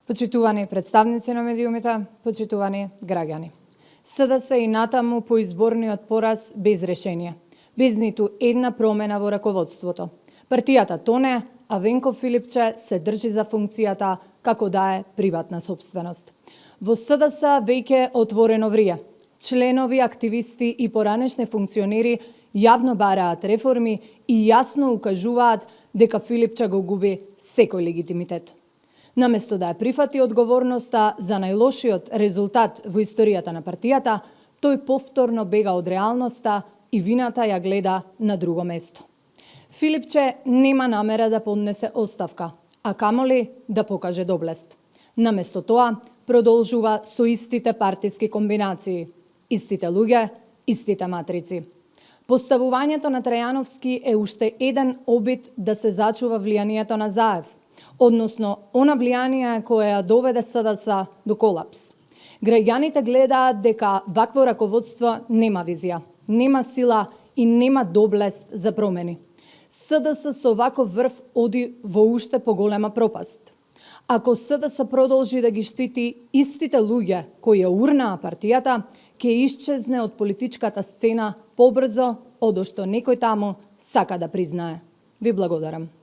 Почитувани представници на медиумите, почитувани граѓани. СДС и натаму по изборниот пораз без решение, без ниту една промена во раководството. Партијата тоне, а Венко Филипче се држи за функцијата како да е приватна собственост. Во СДС веќе отворено врие. Членови, активисти и поранешни функционери јавно бараат реформи и јасно укажуваат дека Филипче го губи секој легитимитет. Наместо да ја прифати одговорноста за најлошиот резултат во историјата на партијата, тој повторно бега од реалноста и вината ја гледа на друго место. Филипче нема намера да поднесе оставка, а камоли да покаже доблест. Наместо тоа, продолжува со истите партиски комбинации, истите луѓе, истите матрици. Поставувањето на Трајановски е уште еден обид да се зачува влијанието на Заев, односно она влијание кое ја доведе СДС до колапс. Граѓаните гледаат дека вакво раководство нема визија, нема сила и нема доблест за промени. СДС со ваков врв оди во уште поголема пропаст. Ако СДС продолжи да ги штити истите луѓе кои ја урнаа партијата, ќе исчезне од политичката сцена побрзо од што некој таму сака да признае. Ви благодарам.